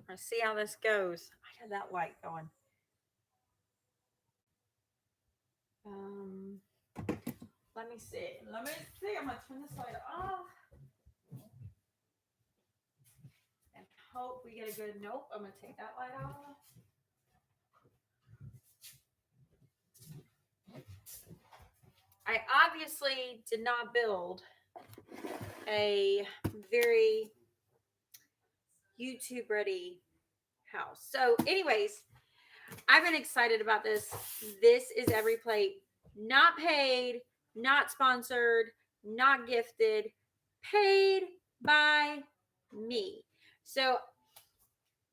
Let's see how this goes. I had that light going. Um, Let me see. Let me see. I'm gonna turn this light off and hope we get a good. Nope. I'm gonna take that light off. I obviously did not build a very YouTube ready house. So, anyways, I've been excited about this. This is every plate, not paid, not sponsored, not gifted, paid by me. So,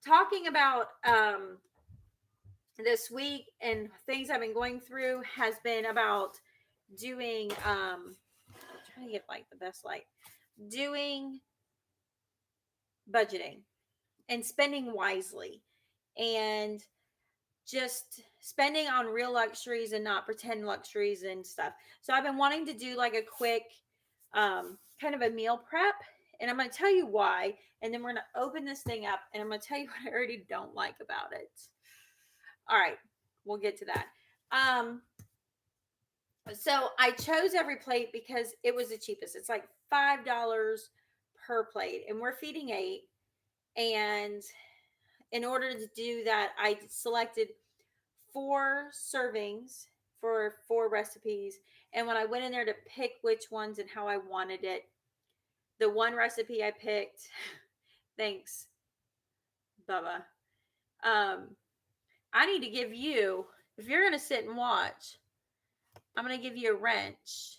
talking about this week and things I've been going through has been about doing trying to get like the best light, doing budgeting and spending wisely and just spending on real luxuries and not pretend luxuries and stuff. So I've been wanting to do like a quick kind of a meal prep, and I'm going to tell you why, and then we're going to open this thing up and I'm going to tell you what I already don't like about it. All right, we'll get to that. So I chose every plate because it was the cheapest. It's like $5 per plate, and we're feeding 8. And in order to do that, I selected 4 servings for 4 recipes. And when I went in there to pick which ones and how I wanted it, the one recipe I picked, thanks, Bubba. Um, I need to give you, if you're going to sit and watch, I'm going to give you a wrench.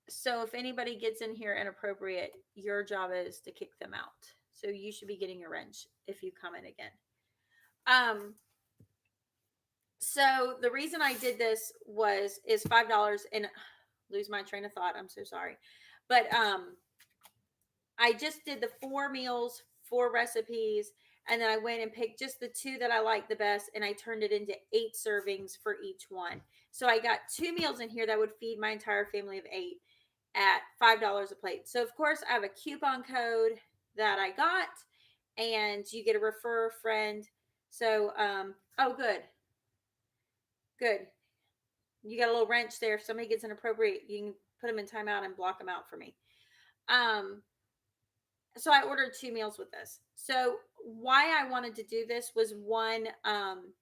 So if anybody gets in here inappropriate, your job is to kick them out. So you should be getting a wrench if you come in again. So the reason I did this is $5 and lose my train of thought. I'm so sorry. But I just did the 4 meals, 4 recipes, and then I went and picked just the 2 that I liked the best, and I turned it into 8 servings for each one. So I got 2 meals in here that would feed my entire family of 8 at $5 a plate. So of course I have a coupon code that I got, and you get a refer a friend. So oh good. You got a little wrench there. If somebody gets inappropriate, you can put them in timeout and block them out for me. So I ordered 2 meals with this. So why I wanted to do this was one, I'm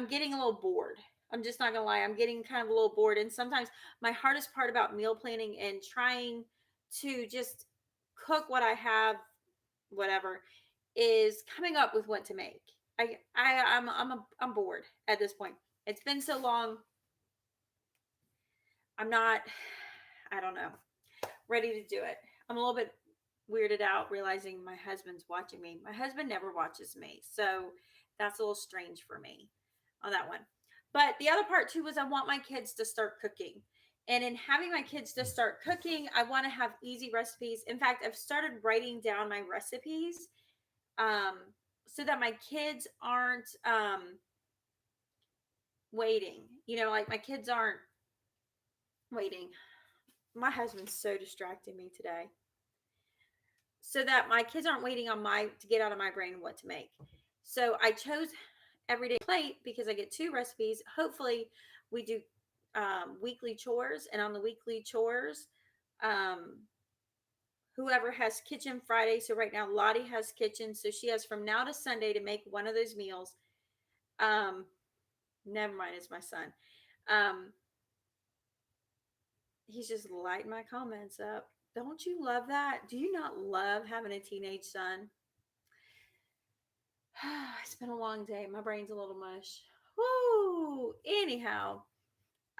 getting a little bored. I'm just not gonna lie. I'm getting kind of a little bored. And sometimes my hardest part about meal planning and trying to just cook what I have, whatever, is coming up with what to make. I'm bored at this point. It's been so long. I'm not, I don't know, ready to do it. I'm a little bit weirded out realizing my husband's watching me. My husband never watches me, so that's a little strange for me on that one. But the other part too was I want my kids to start cooking. And in having my kids to start cooking, I want to have easy recipes. In fact, I've started writing down my recipes um, so that my kids aren't waiting. Like my kids aren't waiting. My husband's so distracting me today. So that my kids aren't waiting on to get out of my brain what to make. So I chose everyday plate because I get 2 recipes. Hopefully we do weekly chores, and on the weekly chores, um, whoever has kitchen Friday. So right now Lottie has kitchen, so she has from now to Sunday to make one of those meals. Um, Never mind, it's my son. Um, he's just lighting my comments up. Don't you love that? Do you not love having a teenage son? It's been a long day. My brain's a little mush. Woo! Anyhow,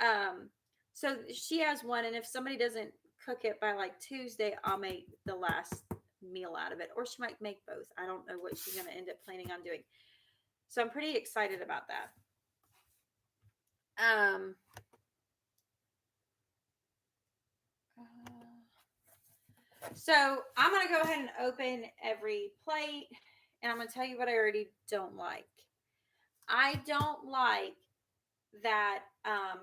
um, so she has one, and if somebody doesn't cook it by like Tuesday, I'll make the last meal out of it, or she might make both. I don't know what she's going to end up planning on doing. So I'm pretty excited about that. Um, so I'm going to go ahead and open every plate, and I'm going to tell you what I already don't like. I don't like that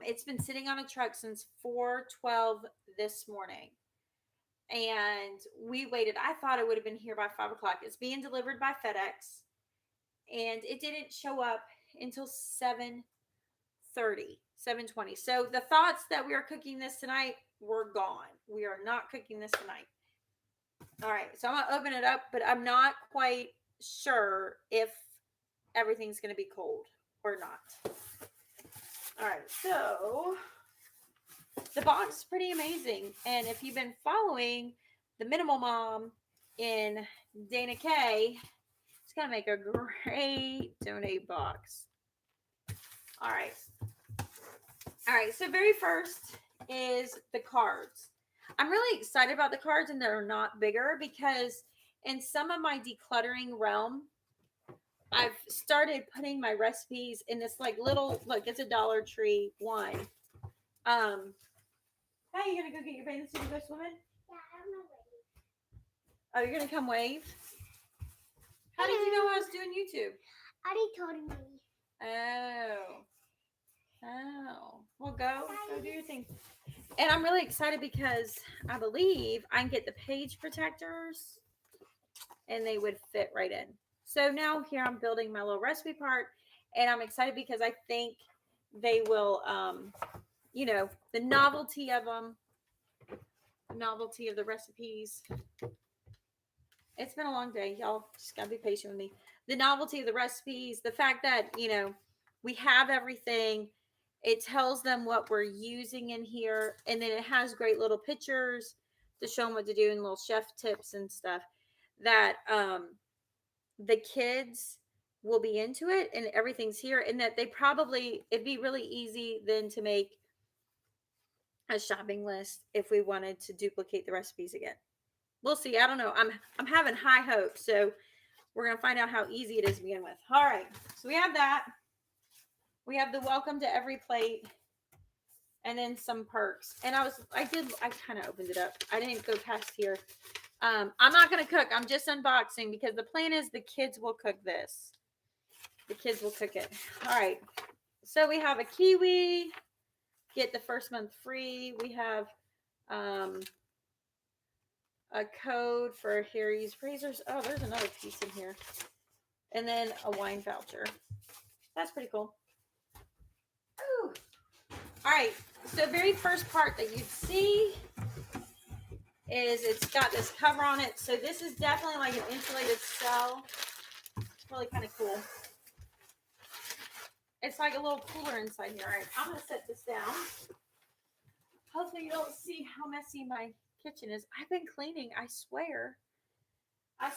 it's been sitting on a truck since 4:12 this morning, and we waited. I thought it would have been here by 5 o'clock. It's being delivered by FedEx, and it didn't show up until 7:30, 7:20. So the thoughts that we are cooking this tonight were gone. We are not cooking this tonight. All right, so I'm gonna open it up, but I'm not quite sure if everything's gonna be cold or not. All right, so the box is pretty amazing, and if you've been following the Minimal Mom in Dana K, it's gonna make a great donate box. All right. All right, so very first is the cards. I'm really excited about the cards, and they're not bigger because in some of my decluttering realm, I've started putting my recipes in this like little, look, it's a Dollar Tree one. How are you gonna go get your bathing suit and go swimming? Yeah, I'm gonna wave. Oh, you're gonna come wave? How did you know I was doing YouTube? Already told me. Oh. Well, go do your thing. And I'm really excited because I believe I can get the page protectors and they would fit right in. So now here I'm building my little recipe part, and I'm excited because I think they will, the novelty of them, the novelty of the recipes. It's been a long day. Y'all just gotta be patient with me. The novelty of the recipes, the fact that, we have everything. It tells them what we're using in here. And then it has great little pictures to show them what to do and little chef tips and stuff that the kids will be into it, and everything's here. And that it'd be really easy then to make a shopping list if we wanted to duplicate the recipes again. We'll see. I don't know. I'm having high hopes. So we're going to find out how easy it is to begin with. All right. So we have that. We have the welcome to every plate, and then some perks. And I kind of opened it up. I didn't go past here. I'm not going to cook. I'm just unboxing because the plan is the kids will cook this. The kids will cook it. All right. So we have a kiwi. Get the first month free. We have a code for Harry's Razors. Oh, there's another piece in here. And then a wine voucher. That's pretty cool. Ooh. All right. So very first part that you'd see is it's got this cover on it. So this is definitely like an insulated cell. It's really kind of cool. It's like a little cooler inside here. All right. I'm going to set this down. Hopefully you don't see how messy my kitchen is. I've been cleaning. I swear. All right.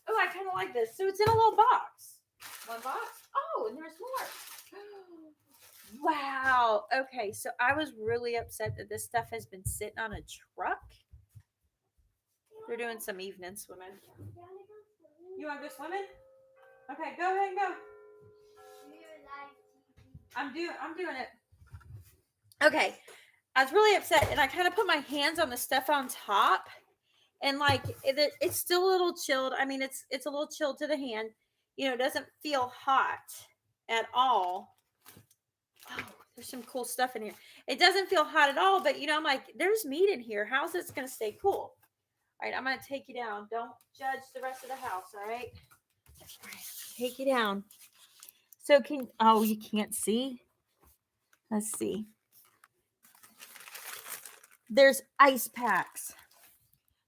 Oh, I kind of like this. So it's in a little box. One box. Oh, and there's more. Wow. Okay, so I was really upset that this stuff has been sitting on a truck. We're doing some evening swimming. You want to go swimming? Okay, go ahead and go. I'm doing it. Okay. I was really upset, and I kind of put my hands on the stuff on top, and like it's still a little chilled. I mean, it's a little chilled to the hand. It doesn't feel hot at all. Oh, there's some cool stuff in here. It doesn't feel hot at all, but I'm like, there's meat in here. How's this going to stay cool? All right, I'm going to take you down. Don't judge the rest of the house, all right? All right, take you down. So you can't see? Let's see. There's ice packs.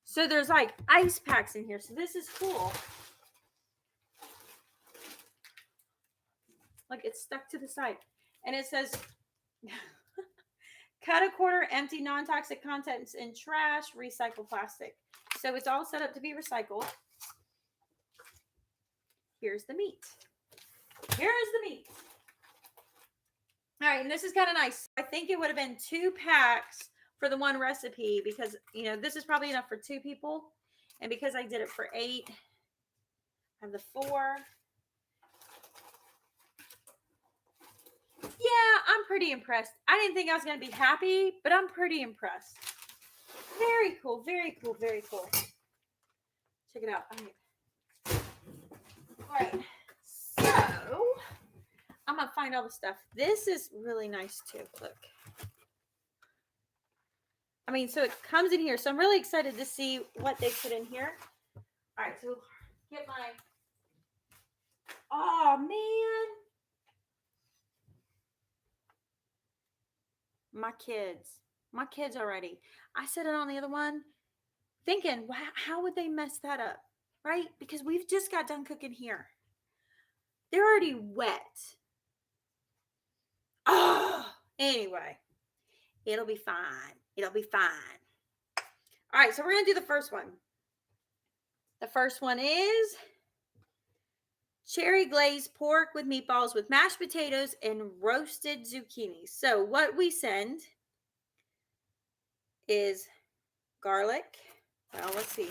So there's like ice packs in here. So this is cool. Like it's stuck to the side. And it says, cut a quarter, empty non-toxic contents in trash, recycle plastic. So it's all set up to be recycled. Here's the meat. All right, and this is kind of nice. I think it would have been 2 packs for the one recipe because, this is probably enough for 2 people. And because I did it for 8, I have the 4. Yeah, I'm pretty impressed. I didn't think I was going to be happy, but I'm pretty impressed. Very cool, very cool, very cool. Check it out. All right. So, I'm going to find all the stuff. This is really nice too. Look. I mean, so it comes in here. So I'm really excited to see what they put in here. All right, so get my. Oh man, my kids already. I said it on the other one, thinking, wow, how would they mess that up, right? Because we've just got done cooking here. They're already wet. Oh, anyway, it'll be fine. It'll be fine. All right, so we're gonna do the first one. The first one is cherry glazed pork with meatballs with mashed potatoes and roasted zucchini. So what we send is garlic. Well, let's see.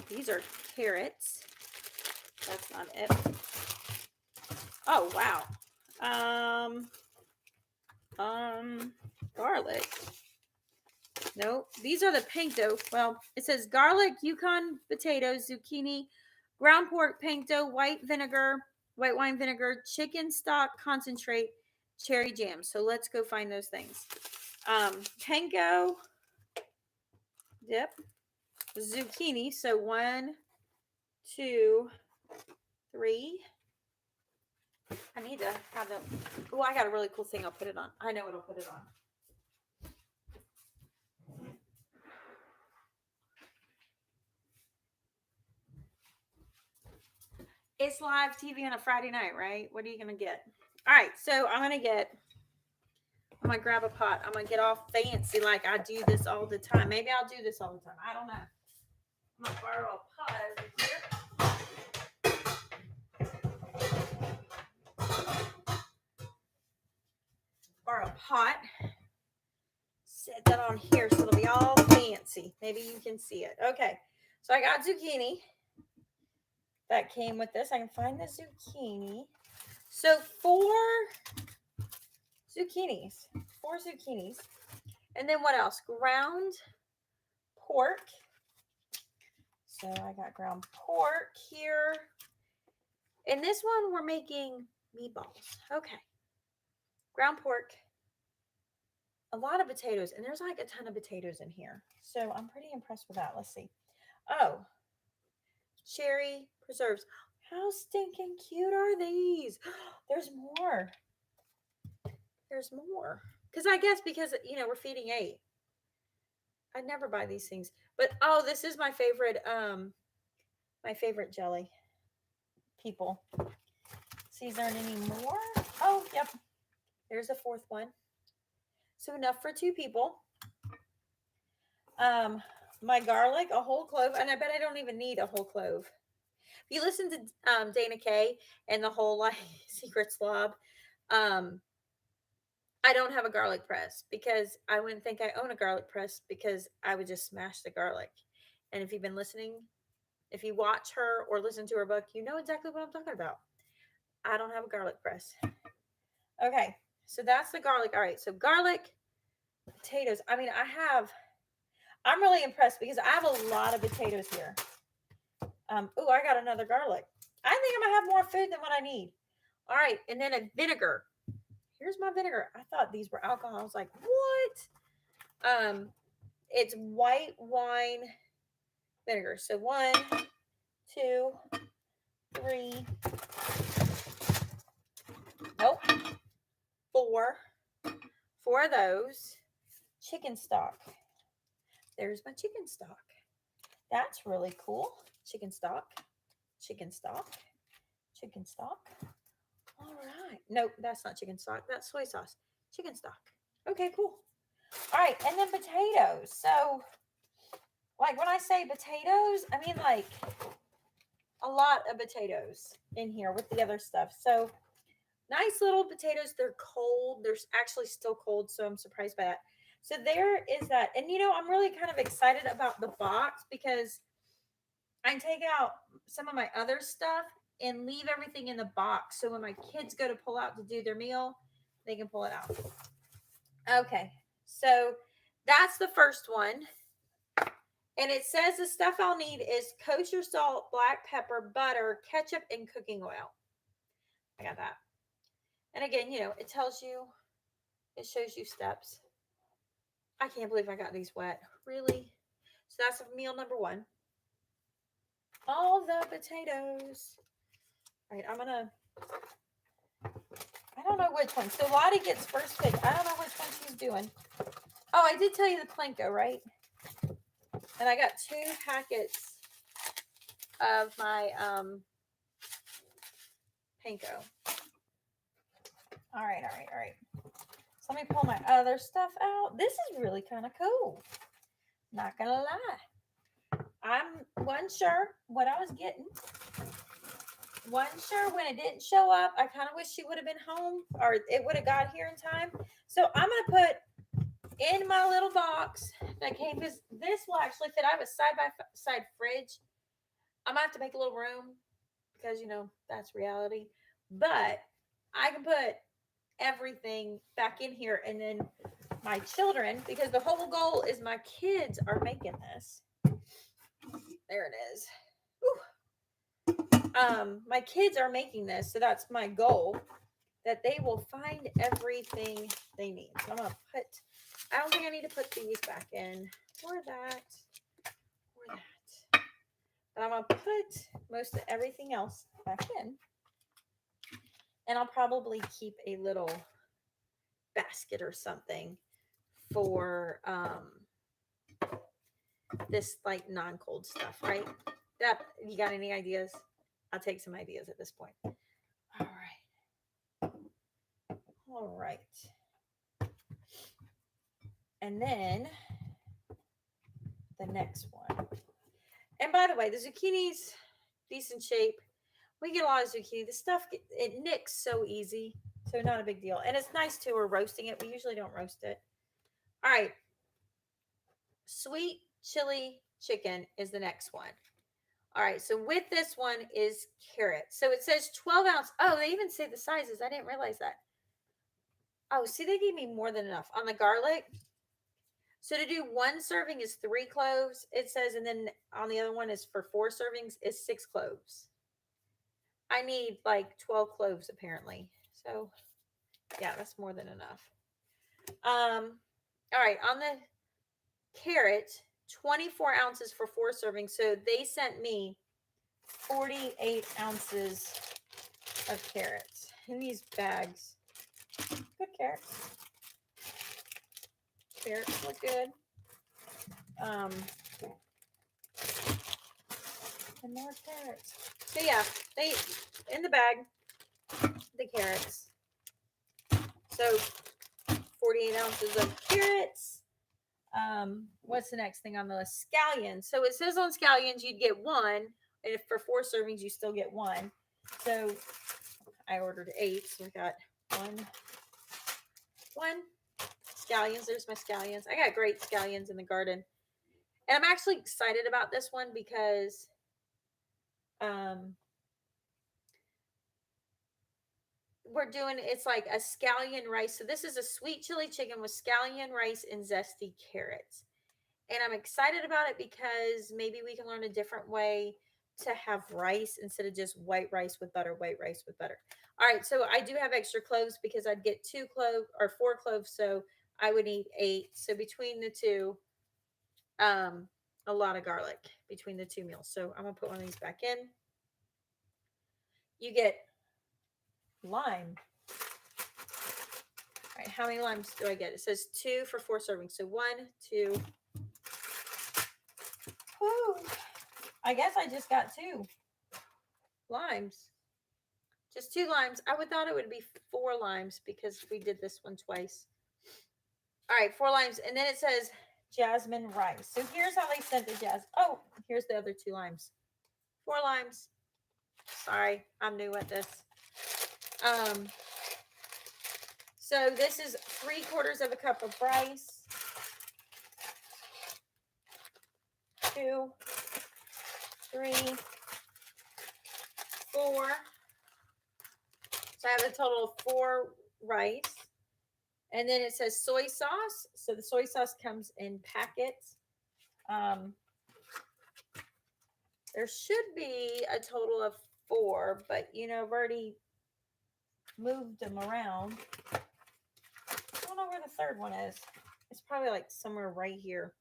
These are carrots. That's not it. Oh wow. Garlic. Nope. These are the pinto. Well, it says garlic, Yukon potatoes, zucchini, ground pork, pinto, white wine vinegar, chicken stock concentrate, cherry jam. So let's go find those things. Panko, yep, zucchini. So 1, 2, 3. I need to have them. Oh, I got a really cool thing. I'll put it on. I know it'll put it on. It's live TV on a Friday night, right? What are you gonna get? All right, so I'm gonna grab a pot. I'm gonna get all fancy like I do this all the time. Maybe I'll do this all the time. I don't know. I'm gonna borrow a pot over here. Borrow a pot. Set that on here so it'll be all fancy. Maybe you can see it. Okay, so I got zucchini. That came with this. I can find the zucchini. So 4 zucchinis. 4 zucchinis. And then what else? Ground pork. So I got ground pork here. And this one we're making meatballs. Okay. Ground pork. A lot of potatoes. And there's like a ton of potatoes in here. So I'm pretty impressed with that. Let's see. Oh, cherry preserves. How stinking cute are these? There's more. There's more. Because I guess we're feeding 8. I never buy these things. But oh, this is my favorite jelly. People. See, is there any more? Oh, yep. There's a 4th one. So enough for 2 people. My garlic, a whole clove, and I bet I don't even need a whole clove. If you listen to Dana Kay and the whole like secret slob, I don't have a garlic press because I wouldn't think I own a garlic press because I would just smash the garlic. And if you've been listening, if you watch her or listen to her book, you know exactly what I'm talking about. I don't have a garlic press. Okay, so that's the garlic. All right, so garlic, potatoes. I mean, I'm really impressed because I have a lot of potatoes here. Oh, I got another garlic. I think I'm gonna have more food than what I need. All right, and then a vinegar. Here's my vinegar. I thought these were alcohol. I was like, what? It's white wine vinegar. So 1, 2, 3. Nope. 4. 4 of those. Chicken stock. There's my chicken stock. That's really cool. Chicken stock. Chicken stock. Chicken stock. All right. Nope, that's not chicken stock. That's soy sauce. Chicken stock. Okay, cool. All right, and then potatoes. So, like when I say potatoes, I mean like a lot of potatoes in here with the other stuff. So, nice little potatoes. They're cold. They're actually still cold, so I'm surprised by that. So there is that. And I'm really kind of excited about the box because I can take out some of my other stuff and leave everything in the box. So when my kids go to pull out to do their meal, they can pull it out. Okay, so that's the first one. And it says the stuff I'll need is kosher salt, black pepper, butter, ketchup, and cooking oil. I got that. And again, it tells you, it shows you steps. I can't believe I got these wet. Really? So that's meal number one. All the potatoes. All right, I don't know which one. So Lottie gets first pick. I don't know which one she's doing. Oh, I did tell you the Plinko, right? And I got 2 packets of my panko. All right. So let me pull my other stuff out. This is really kind of cool. Not gonna lie. I'm wasn't sure what I was getting. Wasn't sure when it didn't show up. I kind of wish she would have been home or it would have got here in time. So I'm gonna put in my little box that came because this will actually fit. I have a side by side fridge. I'm gonna have to make a little room because that's reality. But I can put everything back in here and then my children, because the whole goal is my kids are making this. There it is. My kids are making this, so that's my goal, that they will find everything they need. So I'm gonna put, I don't think I need to put these back in or that or that. But I'm gonna put most of everything else back in. And I'll probably keep a little basket or something for this like non-cold stuff, right? That you got any ideas? I'll take some ideas at this point. All right. All right. And then the next one. And by the way, the zucchini's decent shape. We get a lot of zucchini. The stuff it nicks so easy, so not a big deal. And it's nice too. We're roasting it. We usually don't roast it. All right, sweet chili chicken is the next one. All right, so with this one is carrots. So it says 12 ounce. Oh, they even say the sizes. I didn't realize that. Oh, see, they gave me more than enough on the garlic. So to do one serving is 3 cloves, it says, and then on the other one is for 4 servings is 6 cloves. I need like 12 cloves apparently. So yeah, that's more than enough. All right, on the carrot, 24 ounces for 4 servings. So they sent me 48 ounces of carrots in these bags. Good carrots. Carrots look good. And more carrots. So yeah, they in the bag, the carrots. So 48 ounces of carrots. What's the next thing on the list? Scallions. So it says on scallions you'd get one, and if for 4 servings you still get one. So I ordered 8, so I got one scallions. There's my scallions. I got great scallions in the garden, and I'm actually excited about this one because we're doing, it's like a scallion rice. So this is a sweet chili chicken with scallion rice and zesty carrots. And I'm excited about it because maybe we can learn a different way to have rice instead of just white rice with butter, white rice with butter. All right, so I do have extra cloves because I'd get 2 cloves or 4 cloves, so I would need 8. So between the two, a lot of garlic between the 2 meals. So I'm gonna put one of these back in. You get lime. All right, how many limes do I get? It says 2 for 4 servings. So 1, 2. Woo. I guess I just got 2 limes. Just 2 limes. I would thought it would be 4 limes because we did this one twice. All right, 4 limes. And then it says jasmine rice. So here's how they sent the jazz. Oh, here's the other 2 limes. 4 limes. Sorry, I'm new at this. So this is 3/4 of a cup of rice. 2, 3, 4. So I have a total of 4 rice. And then it says soy sauce. So the soy sauce comes in packets. There should be a total of 4, but I've already moved them around. I don't know where the third one is. It's probably like somewhere right here.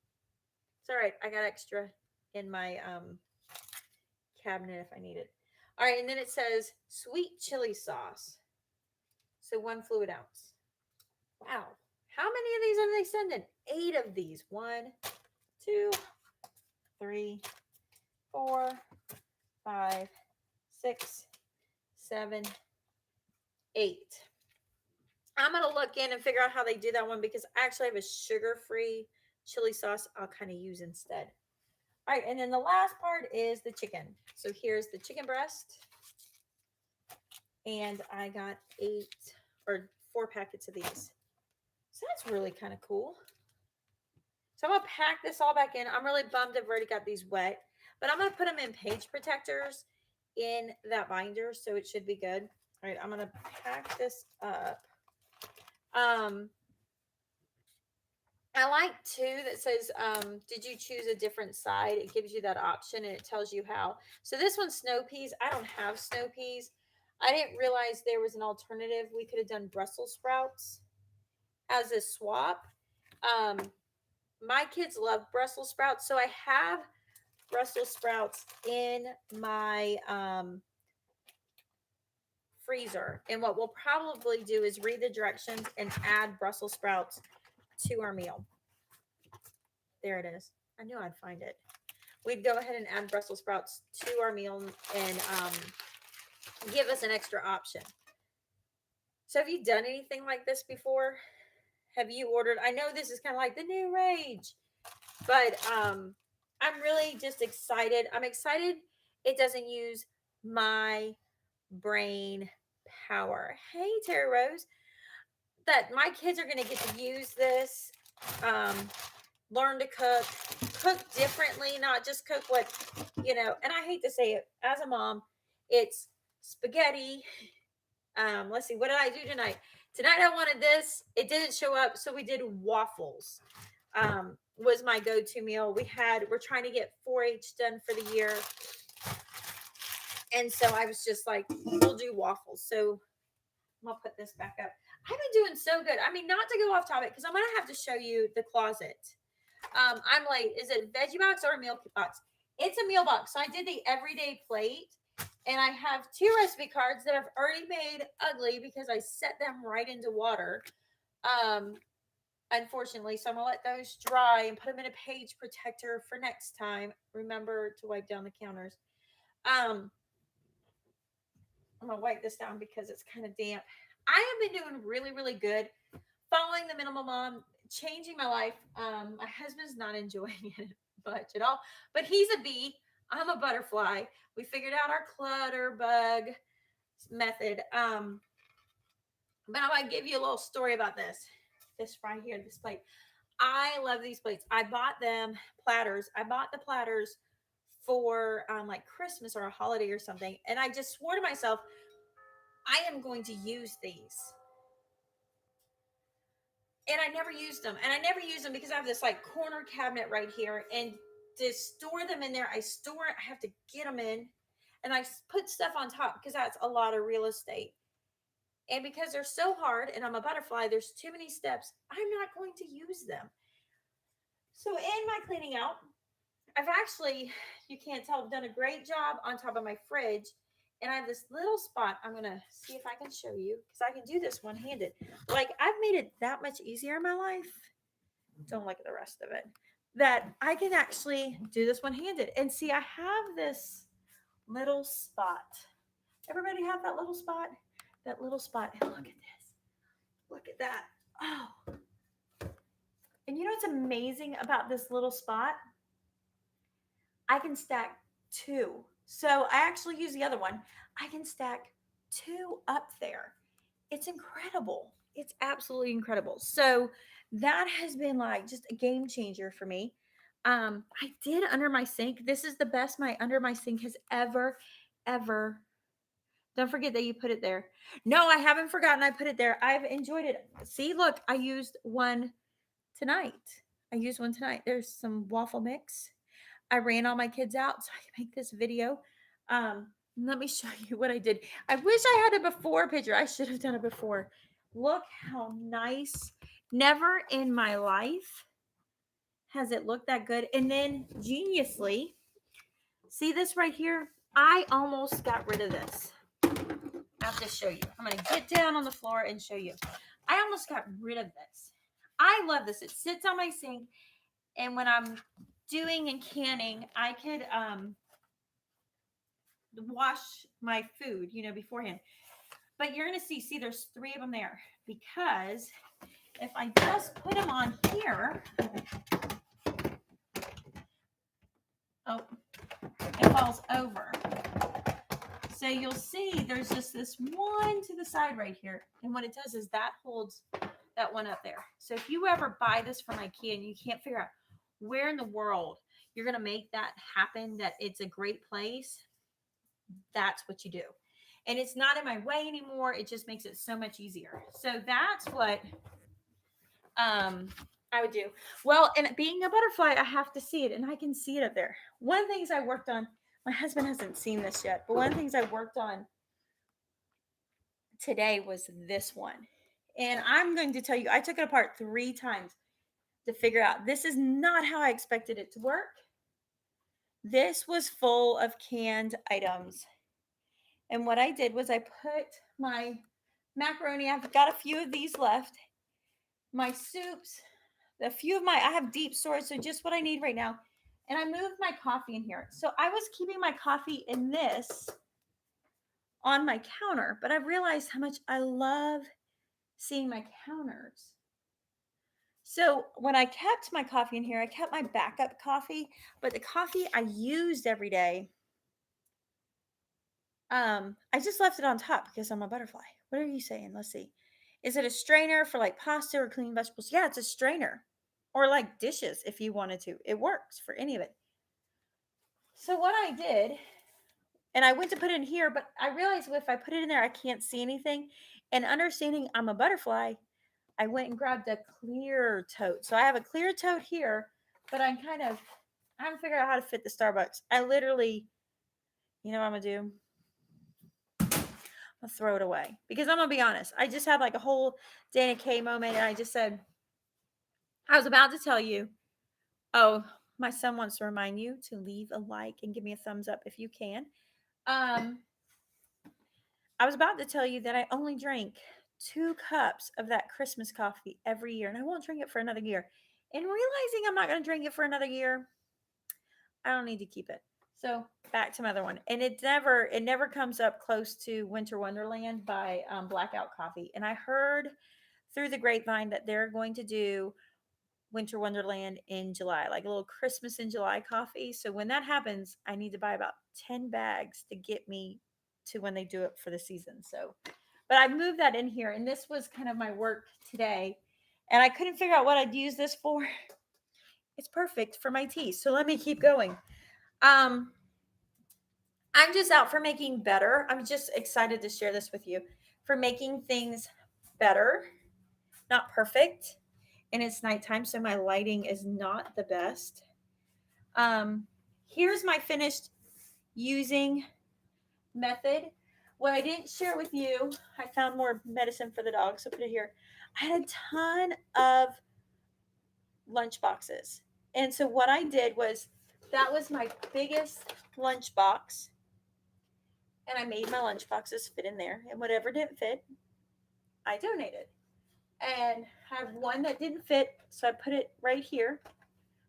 It's all right. I got extra in my cabinet if I need it. All right, and then it says sweet chili sauce. So 1 fluid ounce. Wow. How many of these are they sending? 8 of these. 1, 2, 3, 4, 5, 6, 7, 8. I'm going to look in and figure out how they do that one because I actually have a sugar-free chili sauce I'll kind of use instead. All right, and then the last part is the chicken. So here's the chicken breast. And I got 4 packets of these. So that's really kind of cool. So I'm going to pack this all back in. I'm really bummed I've already got these wet, but I'm going to put them in page protectors in that binder, so it should be good. All right, I'm going to pack this up. I like too that says, did you choose a different side? It gives you that option and it tells you how. So this one's snow peas. I don't have snow peas. I didn't realize there was an alternative. We could have done Brussels sprouts as a swap. Um, my kids love Brussels sprouts, so I have Brussels sprouts in my freezer. And what we'll probably do is read the directions and add Brussels sprouts to our meal. There it is. I knew I'd find it. We'd go ahead and add Brussels sprouts to our meal and give us an extra option. So have you done anything like this before? Have you ordered? I know this is kind of like the new rage, but I'm really just excited. I'm excited it doesn't use my brain power. Hey, Terry Rose, that my kids are going to get to use this, learn to cook differently, not just cook what, and I hate to say it, as a mom, it's spaghetti. Let's see, what did I do tonight? Tonight I wanted this. It didn't show up, so we did waffles. Was my go-to meal. We're trying to get 4-H done for the year. And so I was just like, we'll do waffles. So I'm gonna put this back up. I've been doing so good. I mean, not to go off topic, because I'm gonna have to show you the closet. I'm late. Is it a veggie box or a meal box? It's a meal box. So I did the everyday plate, and I have 2 recipe cards that I've already made ugly because I set them right into water. Unfortunately, so I'm gonna let those dry and put them in a page protector for next time. Remember to wipe down the counters. I'm gonna wipe this down because it's kind of damp. I have been doing really, really good following the minimal mom, changing my life. My husband's not enjoying it much at all, but he's a bee. I'm a butterfly. We figured out our clutter bug method. But I'm gonna give you a little story about this. This right here, this plate. I love these plates. I bought them platters. I bought the platters for like Christmas or a holiday or something, and I just swore to myself, I am going to use these. And I never used them. And I never use them because I have this like corner cabinet right here. And to store them in there, I have to get them in. And I put stuff on top because that's a lot of real estate. And because they're so hard and I'm a butterfly, there's too many steps. I'm not going to use them. So in my cleaning out, I've actually, you can't tell, I've done a great job on top of my fridge. And I have this little spot. I'm going to see if I can show you because I can do this one-handed. Like, I've made it that much easier in my life. Don't look at the rest of it. That I can actually do this one-handed. And see, I have this little spot. Everybody have that little spot? That little spot. And look at this. Look at that. Oh. And you know what's amazing about this little spot? I can stack 2. So I actually use the other one. I can stack 2 up there. It's incredible. It's absolutely incredible. So that has been like just a game changer for me. I did under my sink. This is the best my under my sink has ever. Don't forget that you put it there. No, I haven't forgotten I put it there. I've enjoyed it. See, look, I used one tonight. There's some waffle mix. I ran all my kids out so I can make this video. Let me show you what I did. I wish I had a before picture. I should have done it before. Look how nice Never in my life has it looked that good. And then geniusly, see this right here? I almost got rid of this. I have to show you. I'm going to get down on the floor and show you. I almost got rid of this. I love this. It sits on my sink. And when I'm doing and canning, I could wash my food, beforehand. But you're going to see, there's three of them there because if I just put them on here, oh, it falls over. So you'll see there's just this one to the side right here. And what it does is that holds that one up there. So if you ever buy this from IKEA and you can't figure out where in the world you're going to make that happen, that it's a great place, that's what you do. And it's not in my way anymore. It just makes it so much easier. So that's what I would do. Well, and being a butterfly, I have to see it, and I can see it up there. One of the things I worked on, my husband hasn't seen this yet, but one of the things I worked on today was this one. And I'm going to tell you, I took it apart 3 times to figure out this is not how I expected it to work. This was full of canned items. And what I did was I put my macaroni, I've got a few of these left, my soups, I have deep storage, so just what I need right now. And I moved my coffee in here. So I was keeping my coffee in this on my counter, but I've realized how much I love seeing my counters. So when I kept my coffee in here, I kept my backup coffee, but the coffee I used every day, I just left it on top because I'm a butterfly. What are you saying? Let's see. Is it a strainer for like pasta or cleaning vegetables? Yeah, it's a strainer. Or like dishes if you wanted to. It works for any of it. So what I did, and I went to put it in here, but I realized if I put it in there, I can't see anything. And understanding I'm a butterfly, I went and grabbed a clear tote. So I have a clear tote here, but I haven't figured out how to fit the Starbucks. I literally, you know what I'm gonna do? I'll throw it away because I'm gonna be honest. I just had like a whole Dana K moment, and I just said, I was about to tell you, oh, my son wants to remind you to leave a like and give me a thumbs up if you can. I was about to tell you that I only drink 2 cups of that Christmas coffee every year, and I won't drink it for another year. And realizing I'm not going to drink it for another year, I don't need to keep it. So back to my other one, and it never comes up close to Winter Wonderland by Blackout Coffee. And I heard through the grapevine that they're going to do Winter Wonderland in July, like a little Christmas in July coffee. So when that happens, I need to buy about 10 bags to get me to when they do it for the season. So, but I moved that in here, and this was kind of my work today, and I couldn't figure out what I'd use this for. It's perfect for my tea. So let me keep going. I'm just out for making better. I'm just excited to share this with you for making things better, not perfect. And it's nighttime, so my lighting is not the best. Um, Here's my finished using method. What I didn't share with you, I found more medicine for the dog, so put it here. I had a ton of lunch boxes. And so what I did was that was my biggest lunch box. And I made my lunch boxes fit in there. And whatever didn't fit, I donated. And I have one that didn't fit, so I put it right here.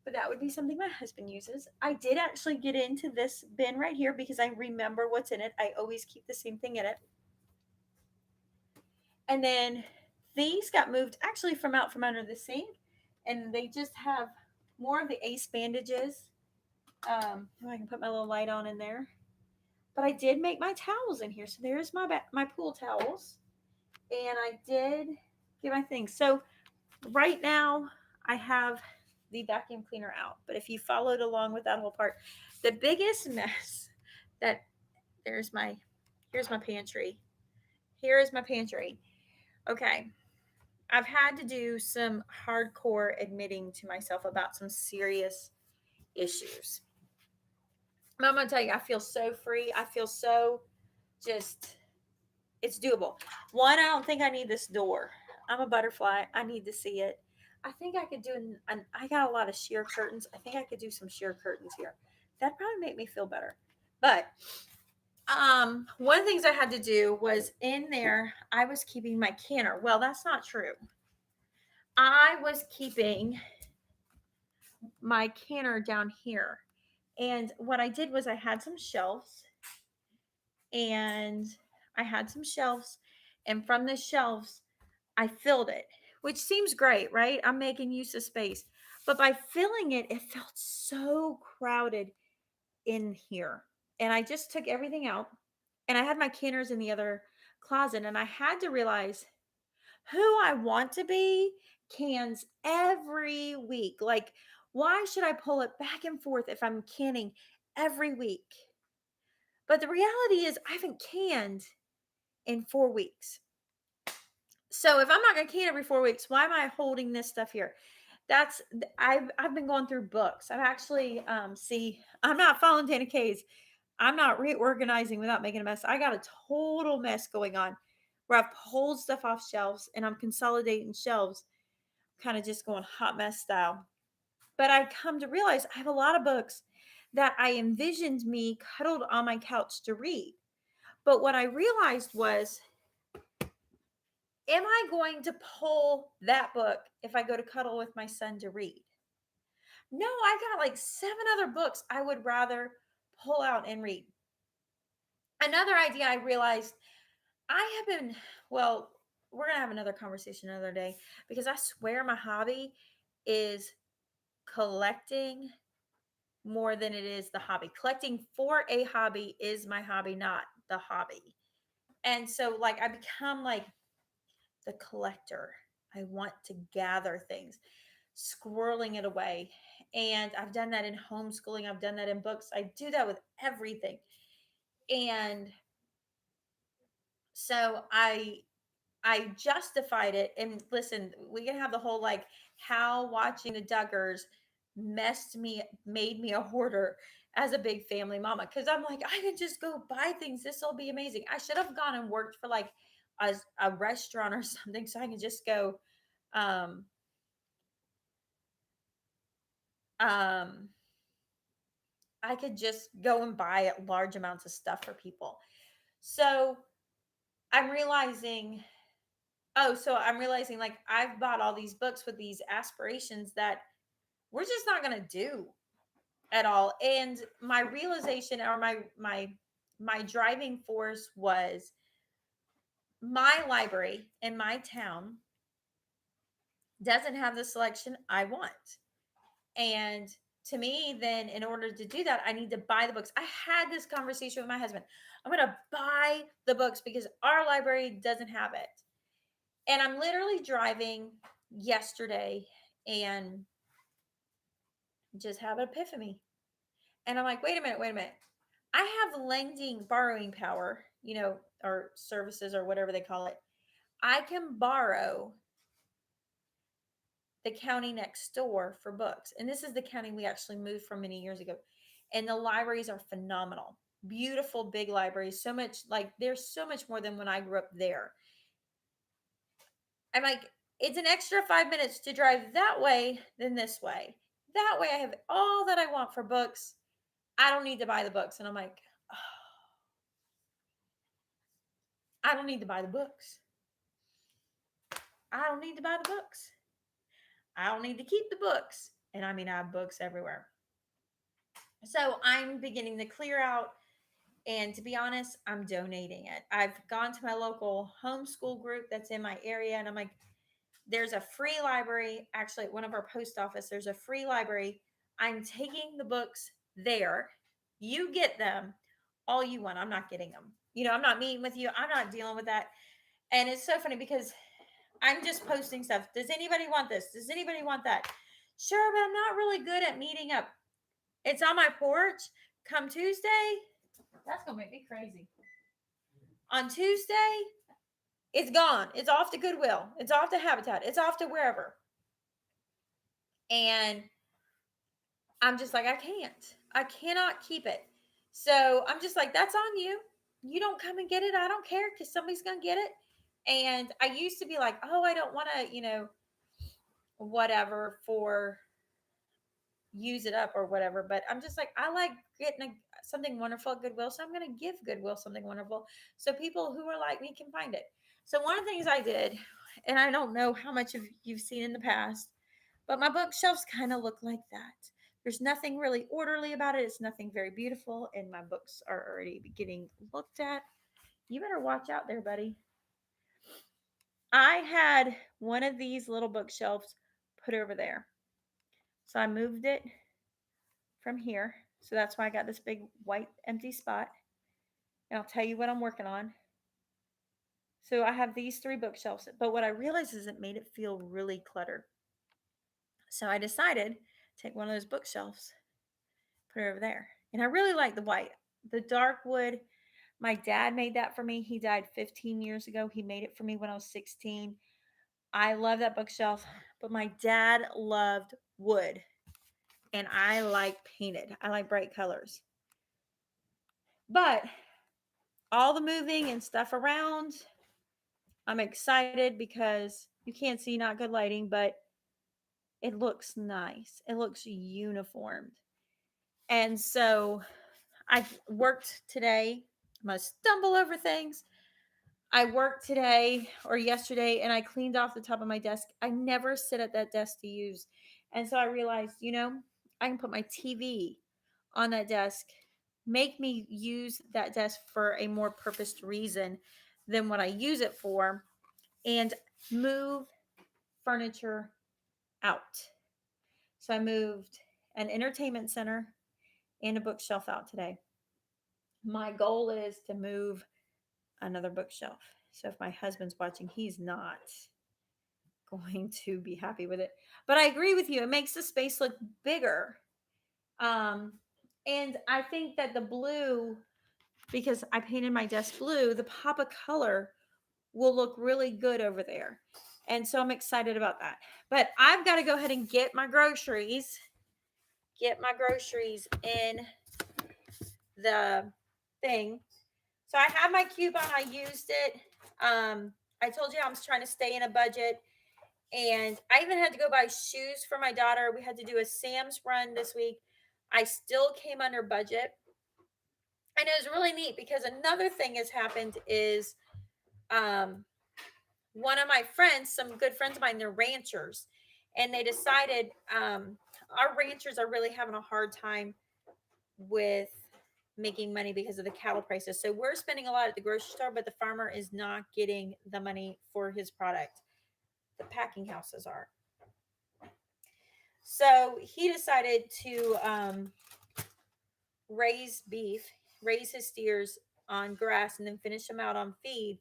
But that would be something my husband uses. I did actually get into this bin right here because I remember what's in it. I always keep the same thing in it. And then these got moved actually from out from under the sink, and they just have more of the Ace bandages. I can put my little light on in there. But I did make my towels in here. So there's my pool towels. And I did get my things. So right now I have the vacuum cleaner out. But if you followed along with that whole part, the biggest mess that here's my pantry. Here is my pantry. Okay. I've had to do some hardcore admitting to myself about some serious issues. But I'm gonna tell you, I feel so free. I feel so just it's doable. One, I don't think I need this door. I'm a butterfly. I need to see it. I think I could do I got a lot of sheer curtains. I think I could do some sheer curtains here. That'd probably make me feel better. But one of the things I had to do was in there, I was keeping my canner. Well, that's not true. I was keeping my canner down here. And what I did was I had some shelves and I had some shelves and from the shelves I filled it, which seems great, right? I'm making use of space. But by filling it, it felt so crowded in here. And I just took everything out and I had my canners in the other closet and I had to realize who I want to be cans every week. Like, why should I pull it back and forth if I'm canning every week? But the reality is, I haven't canned in 4 weeks. So if I'm not going to can every 4 weeks, why am I holding this stuff here? That's I've been going through books. I've actually see I'm not following Dana K's. I'm not reorganizing without making a mess. I got a total mess going on where I've pulled stuff off shelves and I'm consolidating shelves, kind of just going hot mess style. But I come to realize I have a lot of books that I envisioned me cuddled on my couch to read. But what I realized was, am I going to pull that book if I go to cuddle with my son to read? No, I got like 7 other books I would rather pull out and read. Another idea I realized I have been, well, we're going to have another conversation another day because I swear my hobby is collecting more than it is the hobby. Collecting for a hobby is my hobby, not the hobby. And so, like, I become like the collector. I want to gather things, squirreling it away. And I've done that in homeschooling, I've done that in books, I do that with everything. And so I justified it. And listen, we can have the whole like how watching the Duggars made me a hoarder as a big family mama. Cause I'm like, I can just go buy things. This will be amazing. I should have gone and worked for like a restaurant or something so I can just go um um I could just go and buy large amounts of stuff for people. So I'm realizing so I'm realizing like I've bought all these books with these aspirations that we're just not going to do at all. And my realization or my driving force was my library in my town doesn't have the selection I want. And to me, then in order to do that, I need to buy the books. I had this conversation with my husband. I'm going to buy the books because our library doesn't have it. And I'm literally driving yesterday and just have an epiphany. And I'm like, wait a minute, wait a minute. I have lending, borrowing power, or services or whatever they call it. I can borrow the county next door for books. And this is the county we actually moved from many years ago. And the libraries are phenomenal. Beautiful big libraries. So much like there's so much more than when I grew up there. I'm like, it's an extra 5 minutes to drive that way than this way. That way I have all that I want for books. I don't need to buy the books. And I'm like, oh, I don't need to buy the books. I don't need to buy the books. I don't need to keep the books. And I mean, I have books everywhere. So I'm beginning to clear out. And to be honest, I'm donating it. I've gone to my local homeschool group that's in my area. And I'm like, there's a free library. Actually, at one of our post office, there's a free library. I'm taking the books there. You get them all you want. I'm not getting them. I'm not meeting with you. I'm not dealing with that. And it's so funny because I'm just posting stuff. Does anybody want this? Does anybody want that? Sure, but I'm not really good at meeting up. It's on my porch. Come Tuesday, that's going to make me crazy. On Tuesday, it's gone. It's off to Goodwill. It's off to Habitat. It's off to wherever. And I'm just like, I can't. I cannot keep it. So I'm just like, that's on you. You don't come and get it. I don't care because somebody's going to get it. And I used to be like, oh, I don't want to, whatever for use it up or whatever. But I'm just like, I like getting something wonderful at Goodwill. So I'm going to give Goodwill something wonderful so people who are like me can find it. So one of the things I did, and I don't know how much of you've seen in the past, but my bookshelves kind of look like that. There's nothing really orderly about it. It's nothing very beautiful, and my books are already getting looked at. You better watch out there, buddy. I had one of these little bookshelves put over there. So I moved it from here. So that's why I got this big white empty spot. And I'll tell you what I'm working on. So I have these three bookshelves, but what I realized is it made it feel really cluttered. So I decided to take one of those bookshelves, put it over there. And I really like the white, the dark wood. My dad made that for me. He died 15 years ago. He made it for me when I was 16. I love that bookshelf, but my dad loved wood and I like painted. I like bright colors. But all the moving and stuff around, I'm excited because you can't see, not good lighting, but it looks nice. It looks uniformed. And so I worked today. I'm going to stumble over things. I worked today or yesterday and I cleaned off the top of my desk. I never sit at that desk to use. And so I realized, I can put my TV on that desk, make me use that desk for a more purposed reason than what I use it for, and move furniture out. So I moved an entertainment center and a bookshelf out today. My goal is to move another bookshelf. So if my husband's watching, he's not going to be happy with it. But I agree with you. It makes the space look bigger. Um, and I think that the blue, because I painted my desk blue, the pop of color will look really good over there. And so I'm excited about that. But I've got to go ahead and get my groceries in the thing. So I have my coupon. I used it. I told you I was trying to stay in a budget. And I even had to go buy shoes for my daughter. We had to do a Sam's run this week. I still came under budget. And it was really neat because another thing has happened is um, one of my friends, some good friends of mine, they're ranchers. And they decided our ranchers are really having a hard time with making money because of the cattle prices. So we're spending a lot at the grocery store, but the farmer is not getting the money for his product. The packing houses are. So he decided to raise beef, raise his steers on grass, and then finish them out on feed.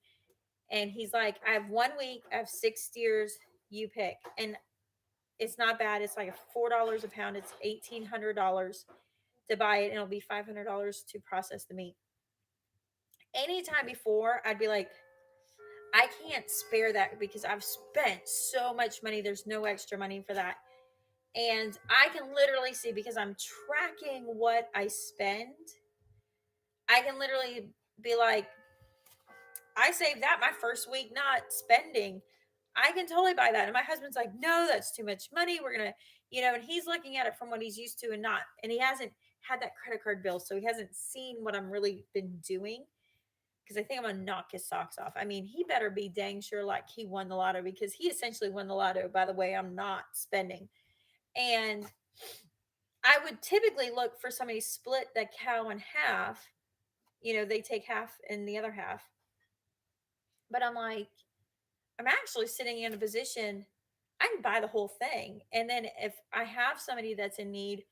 And he's like, I have 1 week, I have 6 steers, you pick. And it's not bad. It's like $4 a pound. It's $1,800 to buy it, and it'll be $500 to process the meat. Anytime before, I'd be like, I can't spare that because I've spent so much money. There's no extra money for that. And I can literally see because I'm tracking what I spend. I can literally be like, I saved that my first week not spending. I can totally buy that. And my husband's like, no, that's too much money. We're going to, and he's looking at it from what he's used to and he hasn't had that credit card bill. So he hasn't seen what I'm really been doing because I think I'm going to knock his socks off. I mean, he better be dang sure like he won the lotto because he essentially won the lotto by the way I'm not spending. And I would typically look for somebody to split the cow in half. They take half and the other half. But I'm like, I'm actually sitting in a position I can buy the whole thing. And then if I have somebody that's in need,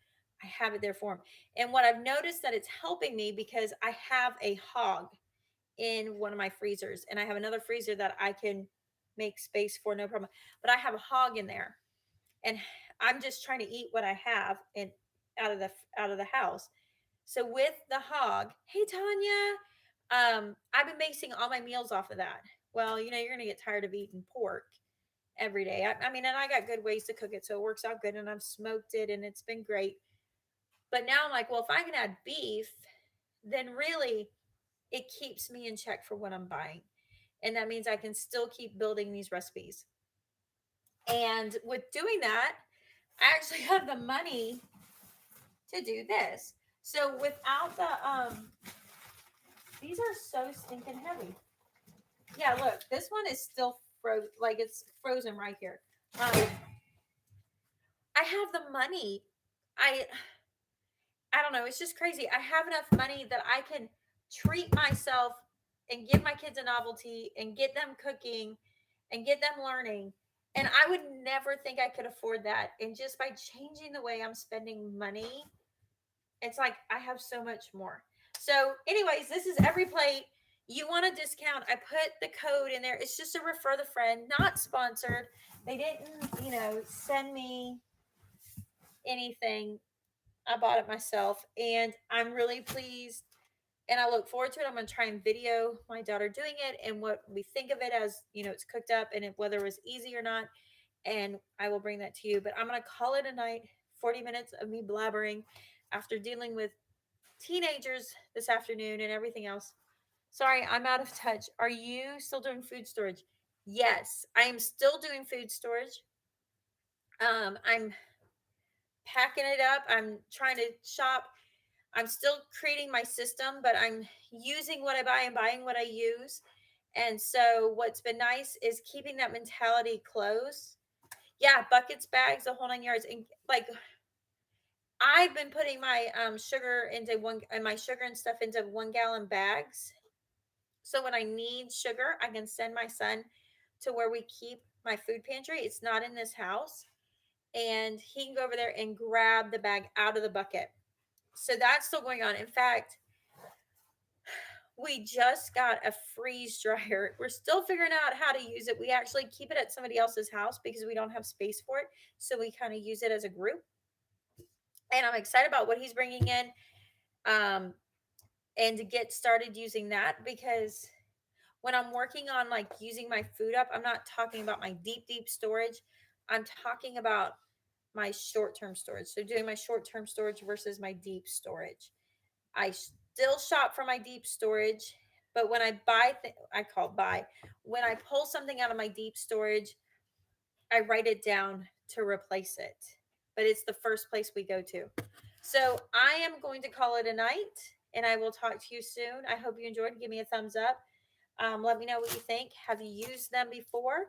I have it there for them. And what I've noticed that it's helping me because I have a hog in one of my freezers and I have another freezer that I can make space for no problem. But I have a hog in there and I'm just trying to eat what I have and out of the house. So with the hog, hey Tanya, I've been basing all my meals off of that. Well, you're gonna get tired of eating pork every day. I mean, and I got good ways to cook it, so it works out good. And I've smoked it, and it's been great. But now I'm like, well, if I can add beef, then really it keeps me in check for what I'm buying. And that means I can still keep building these recipes. And with doing that, I actually have the money to do this. So without the these are so stinking heavy. Yeah, look, this one is still frozen, like it's frozen right here. Um, I have the money. I I don't know. It's just crazy. I have enough money that I can treat myself and give my kids a novelty and get them cooking and get them learning. And I would never think I could afford that. And just by changing the way I'm spending money, it's like I have so much more. So, anyways, this is every plate. You want a discount? I put the code in there. It's just a refer the friend, not sponsored. They didn't, send me anything. I bought it myself, and I'm really pleased. And I look forward to it. I'm going to try and video my daughter doing it and what we think of it as, it's cooked up and whether it was easy or not. And I will bring that to you. But I'm going to call it a night. 40 minutes of me blabbering after dealing with teenagers this afternoon and everything else. Sorry, I'm out of touch. Are you still doing food storage? Yes, I am still doing food storage. I'm packing it up. I'm trying to shop. I'm still creating my system, but I'm using what I buy and buying what I use. And so what's been nice is keeping that mentality close. Yeah, buckets, bags, the whole 9 yards. And like I've been putting my sugar into one and my sugar and stuff into 1 gallon bags. So when I need sugar, I can send my son to where we keep my food pantry. It's not in this house. And he can go over there and grab the bag out of the bucket. So that's still going on. In fact, we just got a freeze dryer. We're still figuring out how to use it. We actually keep it at somebody else's house because we don't have space for it. So we kind of use it as a group. And I'm excited about what he's bringing in, um, and to get started using that because when I'm working on like using my food up, I'm not talking about my deep storage. I'm talking about my short term storage. So doing my short term storage versus my deep storage. I still shop for my deep storage, but when I buy, I call buy. When I pull something out of my deep storage, I write it down to replace it. But it's the first place we go to. So I am going to call it a night, and I will talk to you soon. I hope you enjoyed. Give me a thumbs up. Let me know what you think. Have you used them before?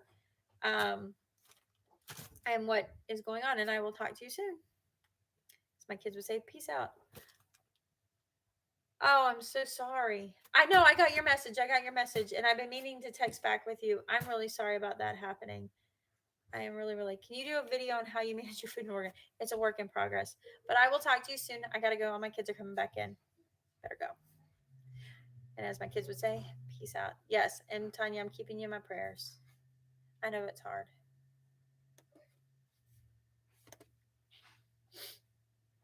Um, and what is going on? And I will talk to you soon. As my kids would say, peace out. Oh, I'm so sorry. I know I got your message. I got your message, and I've been meaning to text back with you. I'm really sorry about that happening. I am really, really. Can you do a video on how you manage your food and organ? It's a work in progress. But I will talk to you soon. I gotta go. All my kids are coming back in. Better go. And as my kids would say, peace out. Yes, and Tanya, I'm keeping you in my prayers. I know it's hard.